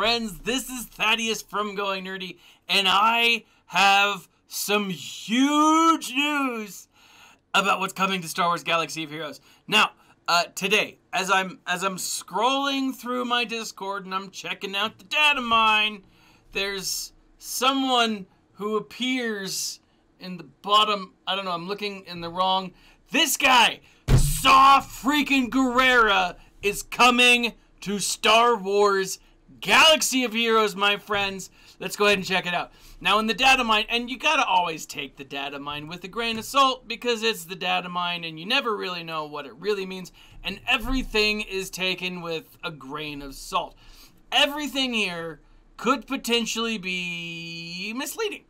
friends. This is Thaddeus from Going Nerdy, and I have some huge news about what's coming to Star Wars Galaxy of Heroes. Now, today, as I'm scrolling through my Discord and I'm checking out the data mine, there's someone who appears in the bottom. I don't know, I'm looking in the wrong. This guy, Saw freaking Gerrera, is coming to Star Wars Galaxy of Heroes, my friends. Let's go ahead and check it out. Now, in the data mine, and you gotta always take the data mine with a grain of salt because it's the data mine and you never really know what it really means, and everything is taken with a grain of salt. Everything here could potentially be misleading,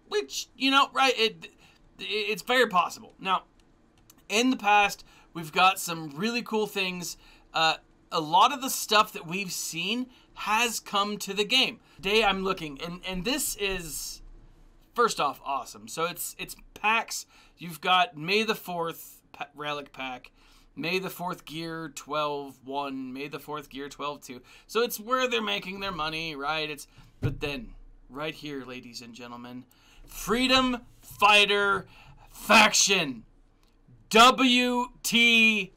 which, you know, right, it's very possible. Now, in the past, we've got some really cool things. A lot of the stuff that we've seen has come to the game. Today I'm looking, and this is, first off, awesome. So it's packs. You've got May the 4th Relic Pack, May the 4th Gear 12-1, May the 4th Gear 12-2. So it's where they're making their money, right? But then, right here, ladies and gentlemen, Freedom Fighter Faction. WTF.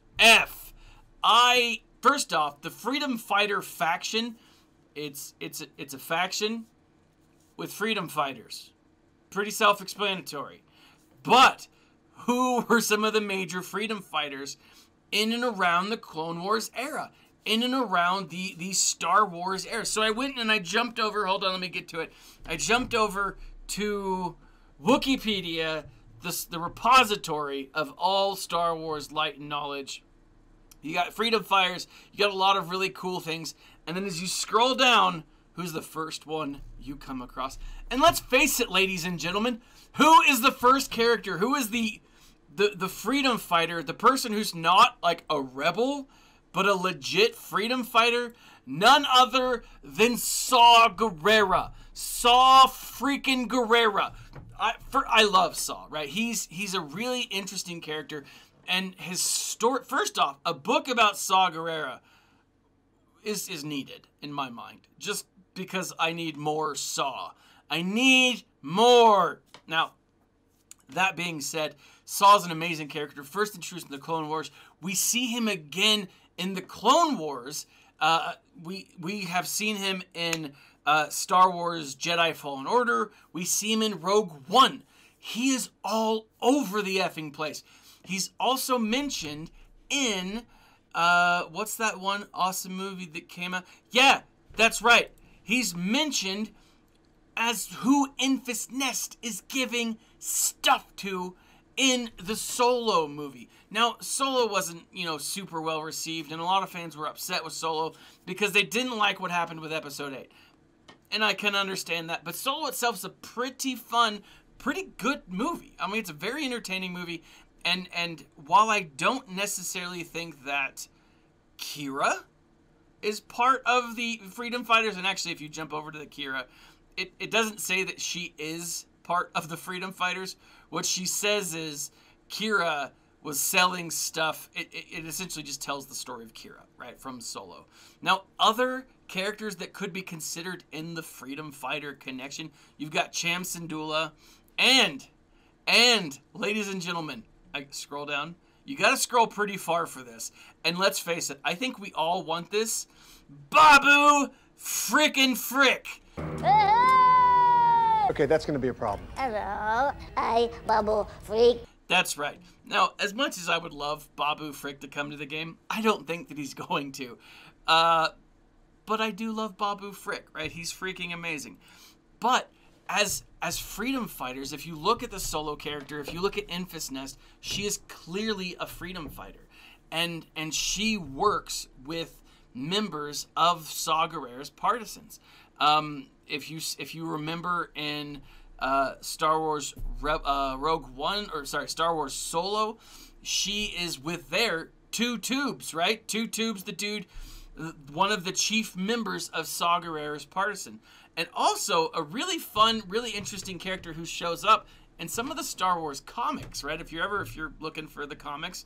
First off, the Freedom Fighter Faction, it's a faction with freedom fighters. Pretty self-explanatory. But who were some of the major freedom fighters in and around the Clone Wars era? In and around the Star Wars era. So I went and I jumped over, hold on, let me get to it. I jumped over to Wikipedia, the repository of all Star Wars light and knowledge. You got freedom fighters, you got a lot of really cool things, and then as you scroll down, who's the first one you come across? And let's face it, ladies and gentlemen, who is the first character? Who is the freedom fighter, the person who's not like a rebel, but a legit freedom fighter? None other than Saw Gerrera. Saw freaking Gerrera. I love Saw, right? He's a really interesting character. And his story, first off, a book about Saw Gerrera is needed in my mind. Just because I need more Saw. I need more. Now, that being said, Saw's an amazing character. First introduced in the Clone Wars. We see him again in the Clone Wars. We have seen him in Star Wars Jedi Fallen Order. We see him in Rogue One. He is all over the effing place. He's also mentioned in, what's that one awesome movie that came out? Yeah, that's right. He's mentioned as who Enfys Nest is giving stuff to in the Solo movie. Now, Solo wasn't, super well received, and a lot of fans were upset with Solo because they didn't like what happened with Episode 8. And I can understand that. But Solo itself is a pretty fun, pretty good movie. I mean, it's a very entertaining movie. And while I don't necessarily think that Qi'ra is part of the Freedom Fighters, and actually if you jump over to the Qi'ra, it doesn't say that she is part of the Freedom Fighters. What she says is Qi'ra was selling stuff. It essentially just tells the story of Qi'ra, right, from Solo. Now, other characters that could be considered in the Freedom Fighter connection, you've got Cham Syndulla, and ladies and gentlemen, I scroll down. You gotta scroll pretty far for this. And let's face it, I think we all want this. Babu frickin' Frick. Okay, that's gonna be a problem. Hello, I Babu Frick. That's right. Now, as much as I would love Babu Frick to come to the game, I don't think that he's going to. But I do love Babu Frick, right? He's freaking amazing. But as freedom fighters, if you look at the Solo character, if you look at Enfys Nest, she is clearly a freedom fighter. And she works with members of Saw Gerrera's partisans. If you remember in Star Wars Rogue One, or sorry, Star Wars Solo, she is with their Two Tubes, right? Two Tubes, the dude, one of the chief members of Saw Gerrera's partisan. And also a really fun, really interesting character who shows up in some of the Star Wars comics, right? If you're looking for the comics,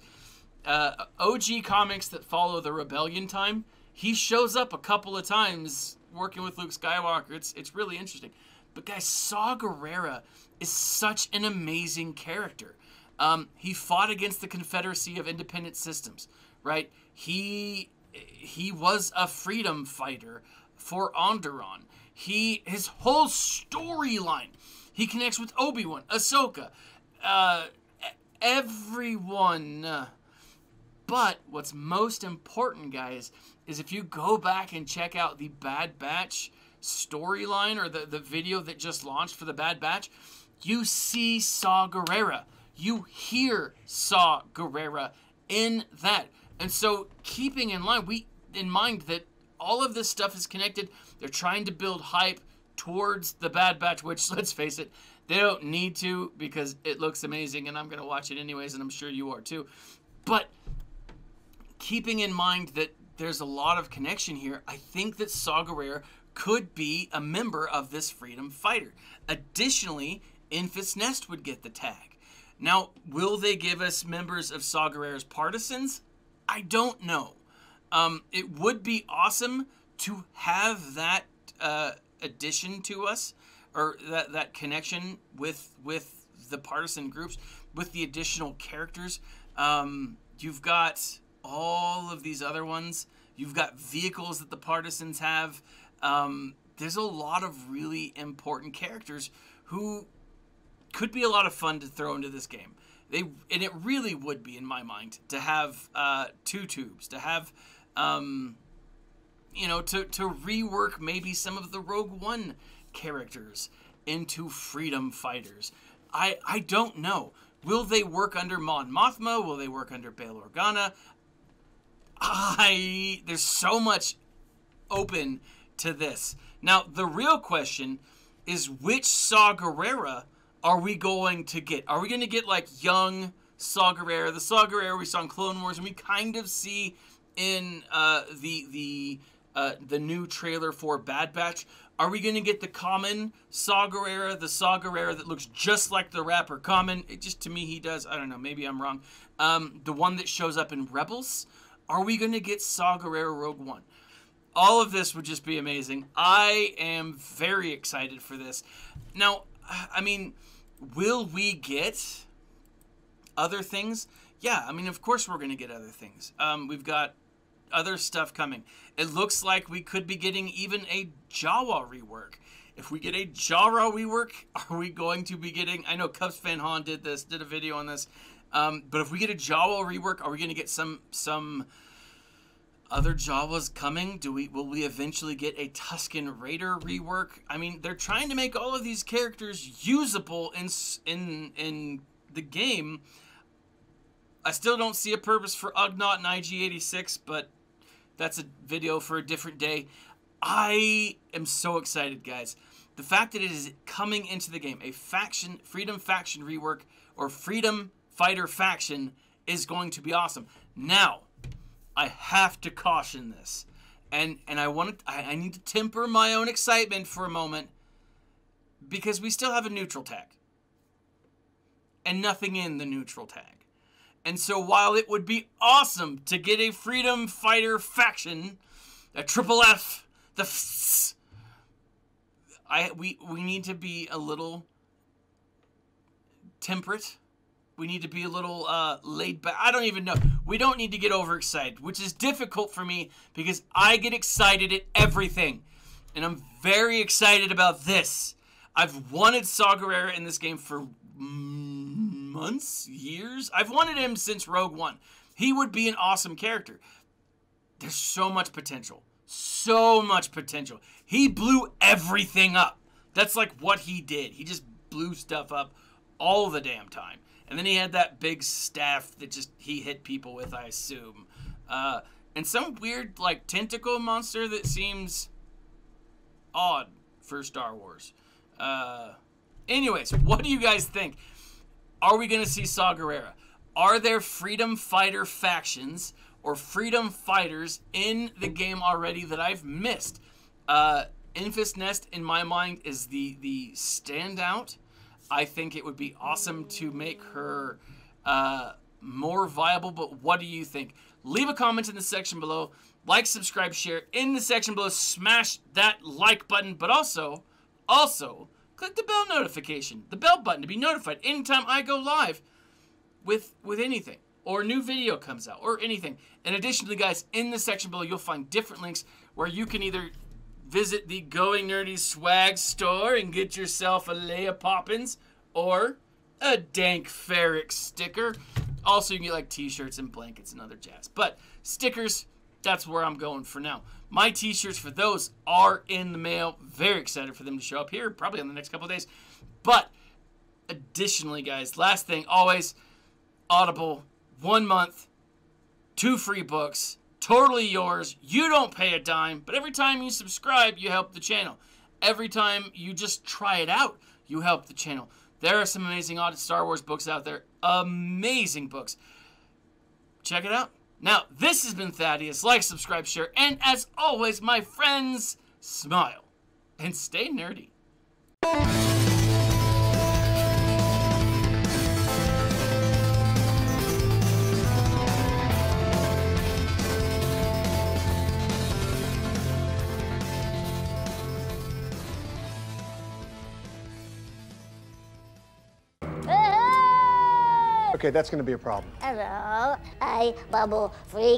OG comics that follow the Rebellion time, he shows up a couple of times working with Luke Skywalker. It's really interesting. But guys, Saw Gerrera is such an amazing character. He fought against the Confederacy of Independent Systems, right? He was a freedom fighter for Onderon. His whole storyline, he connects with Obi-Wan, Ahsoka, everyone. But what's most important, guys, is if you go back and check out the Bad Batch storyline or the video that just launched for the Bad Batch, you see Saw Gerrera. You hear Saw Gerrera in that. And so keeping in mind that all of this stuff is connected, they're trying to build hype towards the Bad Batch, which, let's face it, they don't need to because it looks amazing and I'm going to watch it anyways, and I'm sure you are too. But keeping in mind that there's a lot of connection here, I think that Saw Gerrera could be a member of this freedom fighter. Additionally, Enfys Nest would get the tag. Now, will they give us members of Saw Gerrera's partisans? I don't know. It would be awesome to have that addition to us, or that connection with the partisan groups, with the additional characters. You've got all of these other ones. You've got vehicles that the partisans have. There's a lot of really important characters who could be a lot of fun to throw into this game. And it really would be, in my mind, to have two tubes, to have, to rework maybe some of the Rogue One characters into freedom fighters. I don't know. Will they work under Mon Mothma? Will they work under Bail Organa? There's so much open to this. Now, the real question is, which Saw Gerrera are we going to get? Are we going to get like young Saw Gerrera, the Saw Gerrera we saw in Clone Wars, and we kind of see in the new trailer for Bad Batch? Are we going to get the common Saw Gerrera, the Saw Gerrera that looks just like the rapper Common? It just, to me, he does. I don't know. Maybe I'm wrong. The one that shows up in Rebels? Are we going to get Saw Gerrera Rogue One? All of this would just be amazing. I am very excited for this. Now, I mean, will we get other things? Yeah, I mean, of course we're going to get other things. We've got other stuff coming. It looks like we could be getting even a Jawa rework. If we get a Jawa rework, are we going to be getting... I know Cubs fan Han did a video on this. But if we get a Jawa rework, are we going to get some other Jawas coming? Will we eventually get a Tusken Raider rework? I mean, they're trying to make all of these characters usable in the game. I still don't see a purpose for Ugnaught and IG-86, but that's a video for a different day. I am so excited, guys. The fact that it is coming into the game, a Freedom Faction rework, or Freedom Fighter Faction, is going to be awesome. Now, I have to caution this, and I need to temper my own excitement for a moment, because we still have a neutral tag, and nothing in the neutral tag. And so while it would be awesome to get a Freedom Fighter Faction, a Triple F, we need to be a little temperate. We need to be a little laid back. I don't even know. We don't need to get overexcited, which is difficult for me because I get excited at everything. And I'm very excited about this. I've wanted Saw Gerrera in this game for months, years. I've wanted him since Rogue One. He would be an awesome character. There's so much potential. So much potential. He blew everything up. That's like what he did. He just blew stuff up all the damn time. And then he had that big staff that just he hit people with, I assume. And some weird, like, tentacle monster that seems odd for Star Wars. Anyways, what do you guys think? Are we going to see Saw Gerrera? Are there Freedom Fighter factions or Freedom Fighters in the game already that I've missed? Enfys Nest, in my mind, is the standout. I think it would be awesome to make her more viable, but what do you think? Leave a comment in the section below. Like, subscribe, share in the section below. Smash that like button, but also, click the bell notification, the bell button, to be notified anytime I go live with anything, or a new video comes out, or anything. And additionally, guys, in the section below, you'll find different links where you can either visit the Going Nerdy swag store and get yourself a Leia Poppins, or a Dank Ferric sticker. Also, you can get like t-shirts and blankets and other jazz. But stickers, that's where I'm going for now. My t-shirts for those are in the mail. Very excited for them to show up here, probably in the next couple of days. But additionally, guys, last thing, always, Audible, 1 month, 2 free books, totally yours. You don't pay a dime, but every time you subscribe, you help the channel. Every time you just try it out, you help the channel. There are some amazing Star Wars books out there. Amazing books. Check it out. Now, this has been Thaddeus. Like, subscribe, share, and as always, my friends, smile and stay nerdy. Oh! Okay, that's going to be a problem. Hello, I Bubble Freak.